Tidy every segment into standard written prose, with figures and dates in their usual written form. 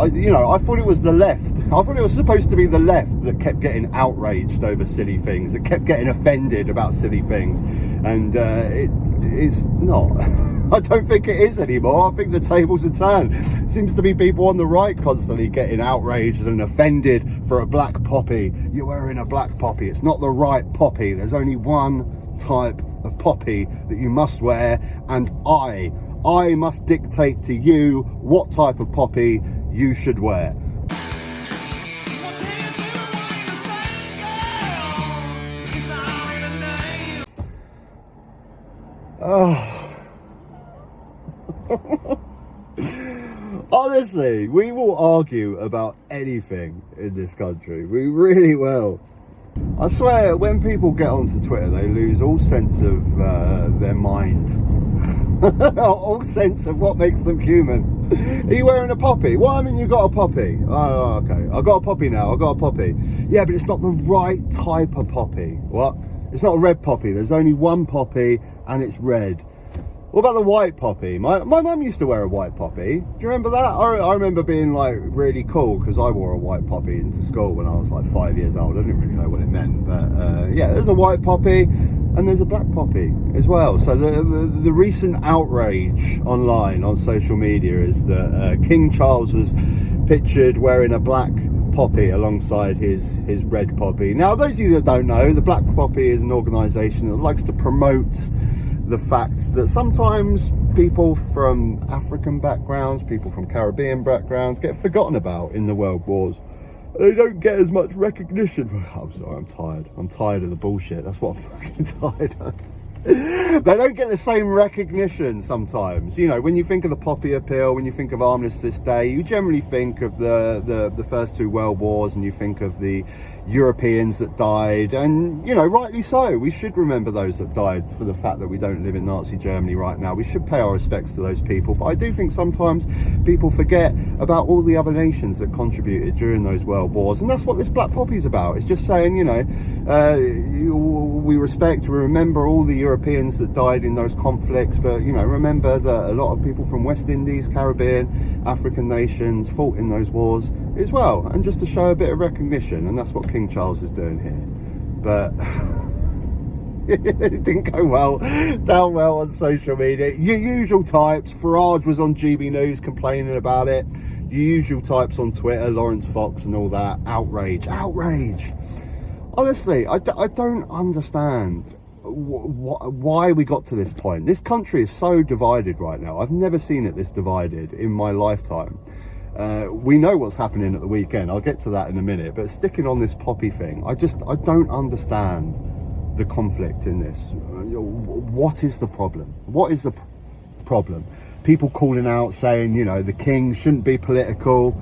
I thought it was the left. I thought it was supposed to be the left that kept getting outraged over silly things, that kept getting offended about silly things, and it's not. I don't think it is anymore. I think the tables are turned. It seems to be people on the right constantly getting outraged and offended for a black poppy. You're wearing a black poppy. It's not the right poppy. There's only one type of poppy that you must wear, and I must dictate to you what type of poppy you should wear. Honestly, we will argue about anything in this country. We really will. I swear, when people get onto Twitter, they lose all sense of their mind. All sense of what makes them human. Are you wearing a poppy? Well, I mean, you got a poppy. Oh, okay. I got a poppy now. I got a poppy. Yeah, but it's not the right type of poppy. What? It's not a red poppy. There's only one poppy, and it's red. What about the white poppy? My mum used to wear a white poppy. Do you remember that? I remember being like really cool because I wore a white poppy into school when I was like 5 years old. I didn't really know what it meant, but yeah, there's a white poppy and there's a black poppy as well. So the recent outrage online on social media is that King Charles was pictured wearing a black poppy alongside his red poppy. Now, those of you that don't know, the Black Poppy is an organisation that likes to promote the fact that sometimes people from African backgrounds, people from Caribbean backgrounds get forgotten about in the world wars. They don't get as much recognition. I'm sorry, I'm tired. I'm tired of the bullshit. That's what I'm fucking tired of. They don't get the same recognition sometimes. You know, when you think of the poppy appeal, when you think of Armistice Day, you generally think of the first two world wars, and you think of the Europeans that died, and you know, rightly so. We should remember those that died for the fact that we don't live in Nazi Germany right now. We should pay our respects to those people, but I do think sometimes people forget about all the other nations that contributed during those world wars, and that's what this Black Poppy is about. It's just saying, you know, we respect, we remember all the Europeans that died in those conflicts, but you know, remember that a lot of people from West Indies, Caribbean, African nations fought in those wars as well, and just to show a bit of recognition, and that's what King Charles is doing here. But it didn't go down well on social media. Your usual types. Farage was on GB News complaining about it. Your usual types on Twitter, Lawrence Fox and all that. Outrage. Honestly, I don't understand why we got to this point. This country is so divided right now. I've never seen it this divided in my lifetime. We know what's happening at the weekend. I'll get to that in a minute. But sticking on this poppy thing, I don't understand the conflict in this. What is the problem? What is the problem? People calling out saying, you know, the king shouldn't be political.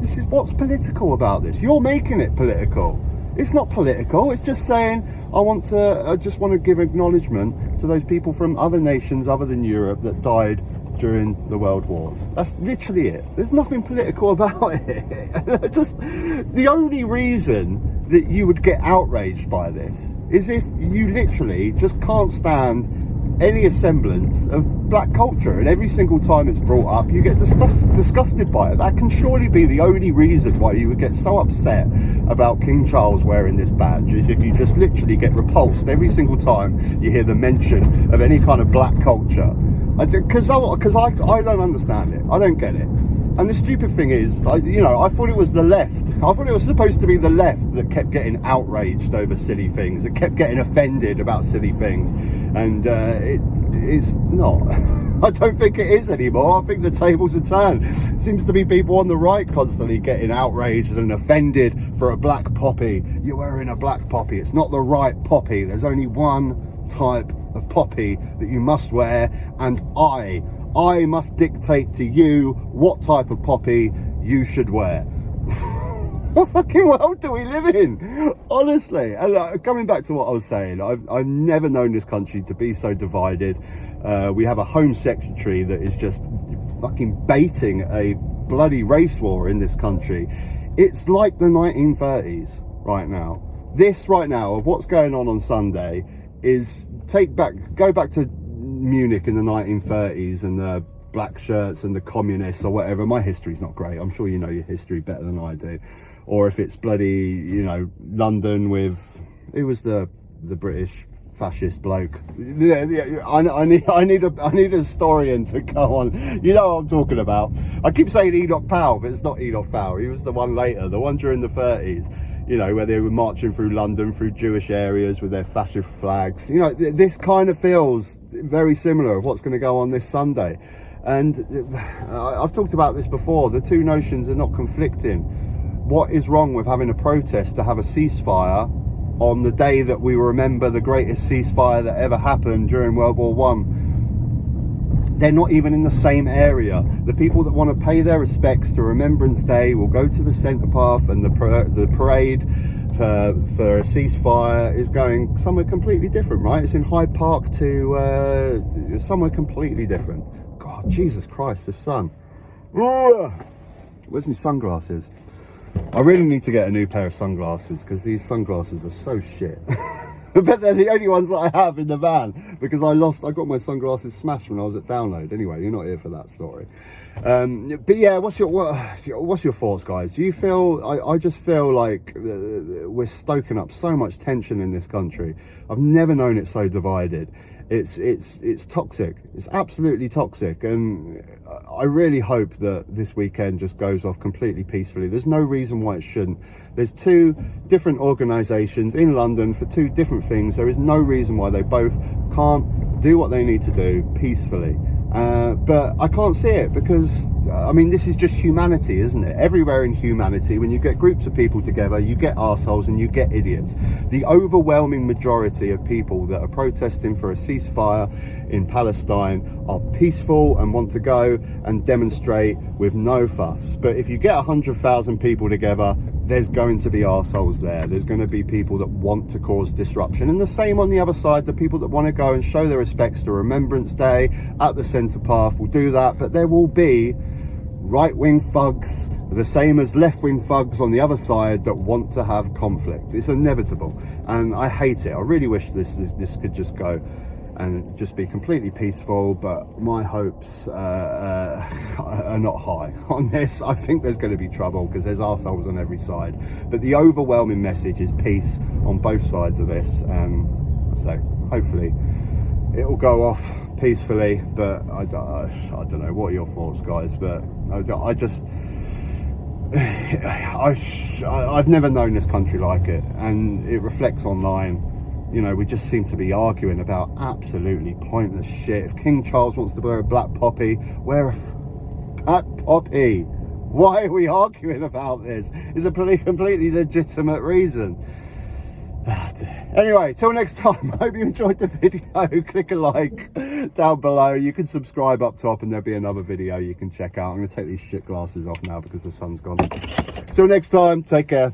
This is what's political about this. You're making it political. It's not political. It's just saying, I just want to give acknowledgement to those people from other nations other than Europe that died during the world wars. That's literally it. There's nothing political about it. Just the only reason that you would get outraged by this is if you literally just can't stand any semblance of black culture, and every single time it's brought up you get disgusted by it. That can surely be the only reason why you would get so upset about King Charles wearing this badge, is if you just literally get repulsed every single time you hear the mention of any kind of black culture. Because I don't understand it. I don't get it. And the stupid thing is, I thought it was the left. I thought it was supposed to be the left that kept getting outraged over silly things, that kept getting offended about silly things. And it's not. I don't think it is anymore. I think the tables are turned. It seems to be people on the right constantly getting outraged and offended for a black poppy. You're wearing a black poppy. It's not the right poppy. There's only one type of poppy that you must wear, and I must dictate to you what type of poppy you should wear. What fucking world do we live in? Honestly. And coming back to what I was saying, I've never known this country to be so divided. We have a Home Secretary that is just fucking baiting a bloody race war in this country. It's like the 1930s right now. This right now of what's going on Sunday is go back to Munich in the 1930s and black shirts and the communists or whatever. My history's not great. I'm sure you know your history better than I do. Or if it's bloody, you know, London with, who was the British fascist bloke? I need a historian to go on. You know what I'm talking about. I keep saying Enoch Powell, but it's not Enoch Powell. He was the one later, the one during the 30s. You know, where they were marching through London, through Jewish areas with their fascist flags. You know, this kind of feels very similar of what's going to go on this Sunday. And I've talked about this before. The two notions are not conflicting. What is wrong with having a protest to have a ceasefire on the day that we remember the greatest ceasefire that ever happened during World War One? They're not even in the same area. The people that want to pay their respects to Remembrance Day will go to the centre path, and the parade for a ceasefire is going somewhere completely different, right? It's in Hyde Park to somewhere completely different. God, Jesus Christ, the sun. Where's my sunglasses? I really need to get a new pair of sunglasses because these sunglasses are so shit. But they're the only ones that I have in the van because I got my sunglasses smashed when I was at Download. Anyway, you're not here for that story. But yeah, what's your thoughts, guys? Do you feel, I just feel like we're stoking up so much tension in this country. I've never known it so divided. It's toxic. It's absolutely toxic. And I really hope that this weekend just goes off completely peacefully. There's no reason why it shouldn't. There's two different organisations in London for two different things. There is no reason why they both can't do what they need to do peacefully. But I can't see it because, I mean, this is just humanity, isn't it? Everywhere in humanity, when you get groups of people together, you get arseholes and you get idiots. The overwhelming majority of people that are protesting for a ceasefire in Palestine are peaceful and want to go and demonstrate with no fuss. But if you get 100,000 people together, there's going to be arseholes there. There's going to be people that want to cause disruption. And the same on the other side, the people that want to go and show their respects to Remembrance Day at the centre path will do that. But there will be right-wing thugs, the same as left-wing thugs on the other side that want to have conflict. It's inevitable. And I hate it. I really wish this could just go and just be completely peaceful, but my hopes are not high on this. I think there's going to be trouble because there's arseholes on every side, but the overwhelming message is peace on both sides of this, and so hopefully it will go off peacefully. But I don't know, what are your thoughts, guys? But I've never known this country like it, and it reflects online. You know, we just seem to be arguing about absolutely pointless shit. If King Charles wants to wear a black poppy, wear a black poppy. Why are we arguing about this? It's a completely legitimate reason. Anyway, till next time, I hope you enjoyed the video. Click a like down below. You can subscribe up top and there'll be another video you can check out. I'm going to take these shit glasses off now because the sun's gone. Till next time, take care.